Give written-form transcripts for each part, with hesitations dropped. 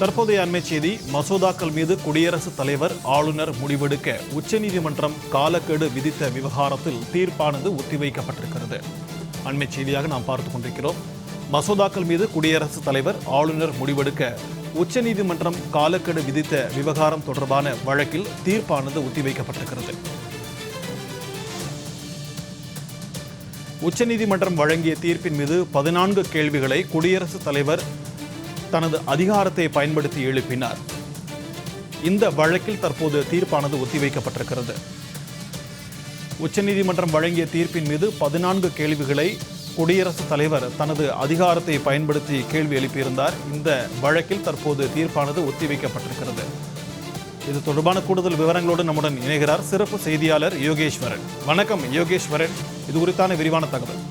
தற்போதைய அண்மை செய்தி, மசோதாக்கள் மீது குடியரசுத் தலைவர் ஆளுநர் முடிவெடுக்க உச்சநீதிமன்றம் காலக்கெடு விதித்த விவகாரத்தில் தீர்ப்பானது ஒத்திவைக்கப்பட்டிருக்கிறது. அண்மை செய்தியாக நாம் பார்த்துக் கொண்டிருக்கிறோம். மசோதாக்கள் மீது குடியரசுத் தலைவர் ஆளுநர் முடிவெடுக்க உச்சநீதிமன்றம் காலக்கெடு விதித்த விவகாரம் தொடர்பான வழக்கில் தீர்ப்பானது ஒத்திவைக்கப்பட்டிருக்கிறது. உச்சநீதிமன்றம் வழங்கிய தீர்ப்பின் மீது 14 கேள்விகளை குடியரசுத் தலைவர் தனது அதிகாரத்தை பயன்படுத்தி எழுப்பினார். இந்த வழக்கில் தற்போது தீர்ப்பானது ஒத்திவைக்கப்பட்டிருக்கிறது. உச்சநீதிமன்றம் வழங்கிய தீர்ப்பின் மீது 14 கேள்விகளை குடியரசுத் தலைவர் தனது அதிகாரத்தை பயன்படுத்தி கேள்வி எழுப்பியிருந்தார். இந்த வழக்கில் தற்போது தீர்ப்பானது ஒத்திவைக்கப்பட்டிருக்கிறது. இது தொடர்பான கூடுதல் விவரங்களோடு நம்முடன் இணைகிறார் சிறப்பு செய்தியாளர் யோகேஸ்வரன். வணக்கம் யோகேஸ்வரன், இது குறித்தான விரிவான தகவல்.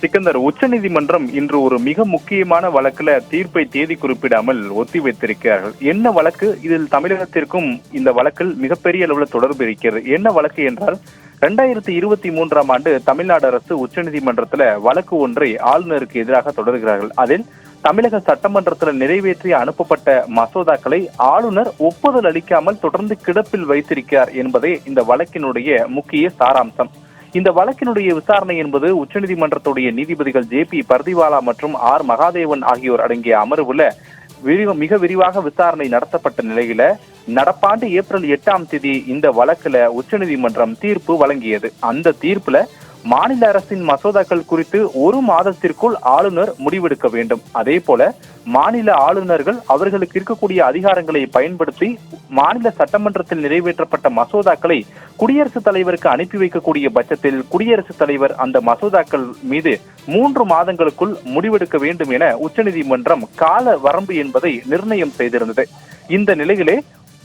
சிக்கந்தர், உச்சநீதிமன்றம் இன்று ஒரு மிக முக்கியமான வழக்குல தீர்ப்பை தேதி குறிப்பிடாமல் ஒத்தி வைத்திருக்கிறார்கள். என்ன வழக்கு? இதில் தமிழகத்திற்கும் இந்த வழக்கில் மிகப்பெரிய அளவில் தொடர்பு இருக்கிறது. என்ன வழக்கு என்றால், 2023ஆம் ஆண்டு தமிழ்நாடு அரசு உச்சநீதிமன்றத்தில் வழக்கு ஒன்றை ஆளுநருக்கு எதிராக தொடர்கிறார்கள். அதில் தமிழக சட்டமன்றத்தில் நிறைவேற்றி அனுப்பப்பட்ட மசோதாக்களை ஆளுநர் ஒப்புதல் அளிக்காமல் தொடர்ந்து கிடப்பில் வைத்திருக்கிறார் என்பதே இந்த வழக்கினுடைய முக்கிய சாராம்சம். இந்த வழக்கினுடைய விசாரணை என்பது உச்சநீதிமன்றத்துடைய நீதிபதிகள் JP பர்திவாலா மற்றும் R மகாதேவன் ஆகியோர் அடங்கிய அமர்வுல மிக விரிவாக விசாரணை நடத்தப்பட்ட நிலையில நடப்பாண்டு ஏப்ரல் 8ஆம் தேதி இந்த வழக்குல உச்சநீதிமன்றம் தீர்ப்பு வழங்கியது. அந்த தீர்ப்புல மாநில அரசின் மசோதாக்கள் குறித்து 1 மாதத்திற்குள் ஆளுநர் முடிவெடுக்க வேண்டும். அதே போல மாநில ஆளுநர்கள் அவர்களுக்கு இருக்கக்கூடிய அதிகாரங்களை பயன்படுத்தி மாநில சட்டமன்றத்தில் நிறைவேற்றப்பட்ட மசோதாக்களை குடியரசுத் தலைவருக்கு அனுப்பி வைக்கக்கூடிய பட்சத்தில் குடியரசுத் தலைவர் அந்த மசோதாக்கள் மீது 3 மாதங்களுக்குள் முடிவெடுக்க வேண்டும் என உச்சநீதிமன்றம் கால வரம்பு என்பதை நிர்ணயம் செய்திருந்தது. இந்த நிலையிலே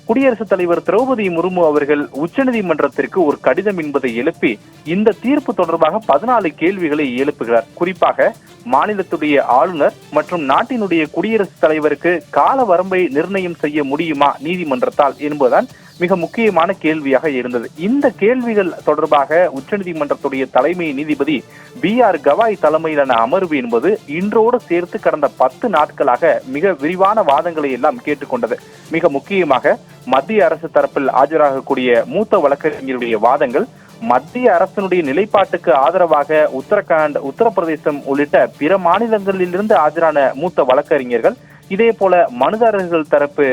குடியரசுத் தலைவர் திரௌபதி முர்மு அவர்கள் உச்சநீதிமன்றத்திற்கு ஒரு கடிதம் என்பதை எழுப்பி இந்த தீர்ப்பு தொடர்பாக 14 கேள்விகளை எழுப்புகிறார். குறிப்பாக மாநிலத்துடைய ஆளுநர் மற்றும் நாட்டினுடைய குடியரசுத் தலைவருக்கு கால வரம்பை நிர்ணயம் செய்ய முடியுமா நீதிமன்றத்தால் என்பதுதான் மிக முக்கியமான கேள்வியாக இருந்தது. இந்த கேள்விகள் தொடர்பாக உச்சநீதிமன்றத்துடைய தலைமை நீதிபதி BR கவாய் தலைமையிலான அமர்வு என்பது இன்றோடு சேர்த்து கடந்த 10 நாட்களாக மிக விரிவான வாதங்களை எல்லாம் கேட்டுக்கொண்டது. மிக முக்கியமாக மத்திய அரசு தரப்பில் ஆஜராகக்கூடிய மூத்த வழக்கறிஞருடைய வாதங்கள், மத்திய அரசினுடைய நிலைப்பாட்டுக்கு ஆதரவாக உத்தரகாண்ட், உத்தரப்பிரதேசம் உள்ளிட்ட பிற மாநிலங்களிலிருந்து ஆஜரான மூத்த வழக்கறிஞர்கள், இதே போல மனுதாரர்கள் தரப்பு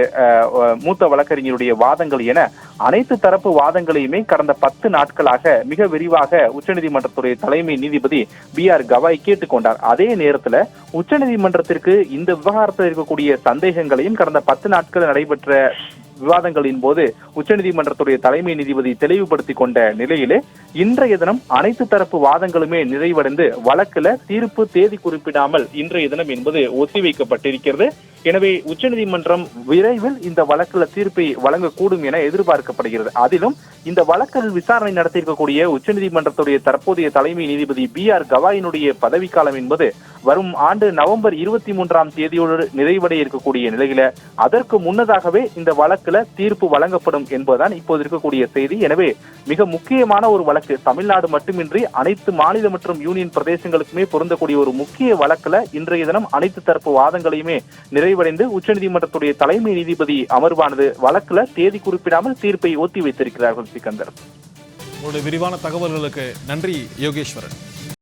மூத்த வழக்கறிஞருடைய வாதங்கள் என அனைத்து தரப்பு வாதங்களையுமே கடந்த 10 நாட்களாக மிக விரிவாக உச்சநீதிமன்றத்துடைய தலைமை நீதிபதி BR கவாய் கேட்டுக்கொண்டார். அதே நேரத்தில் உச்சநீதிமன்றத்திற்கு இந்த விவகாரத்தில் இருக்கக்கூடிய சந்தேகங்களையும் கடந்த 10 நாட்கள் நடைபெற்ற விவாதங்களின் போது உச்சநீதிமன்றத்துடைய தலைமை நீதிபதி தெளிவுபடுத்தி கொண்ட நிலையிலே இன்றைய தினம் அனைத்து தரப்பு வாதங்களுமே நிறைவடைந்து வழக்குல தீர்ப்பு தேதி குறிப்பிடாமல் இன்றைய தினம் என்பது ஒத்திவைக்கப்பட்டிருக்கிறது. எனவே உச்சநீதிமன்றம் விரைவில் இந்த வழக்குல தீர்ப்பை வழங்கக்கூடும் என எதிர்பார்க்கப்படுகிறது. அதிலும் இந்த வழக்கில் விசாரணை நடத்தியிருக்கக்கூடிய உச்சநீதிமன்றத்துடைய தற்போதைய தலைமை நீதிபதி BR கவாயினுடைய பதவிக்காலம் என்பது வரும் ஆண்டு நவம்பர் 23ஆம் தேதியோடு நிறைவடைய இருக்கக்கூடிய நிலையில அதற்கு முன்னதாகவே இந்த வழக்குல தீர்ப்பு வழங்கப்படும் என்பதுதான் இப்போது இருக்கக்கூடிய செய்தி. எனவே மிக முக்கியமான ஒரு வழக்கு, தமிழ்நாடு மட்டுமின்றி அனைத்து மாநில மற்றும் யூனியன் பிரதேசங்களுக்குமே பொருந்தக்கூடிய ஒரு முக்கிய வழக்குல இன்றைய தினம் அனைத்து தரப்பு வாதங்களையுமே நிறைவடைந்து உச்சநீதிமன்றத்துடைய தலைமை நீதிபதி அமர்வானது வழக்குல தேதி குறிப்பிடாமல் தீர்ப்பை ஒத்தி வைத்திருக்கிறார்கள். சிக்கந்தர், உங்களுடைய விரிவான தகவல்களுக்கு நன்றி யோகேஸ்வரன்.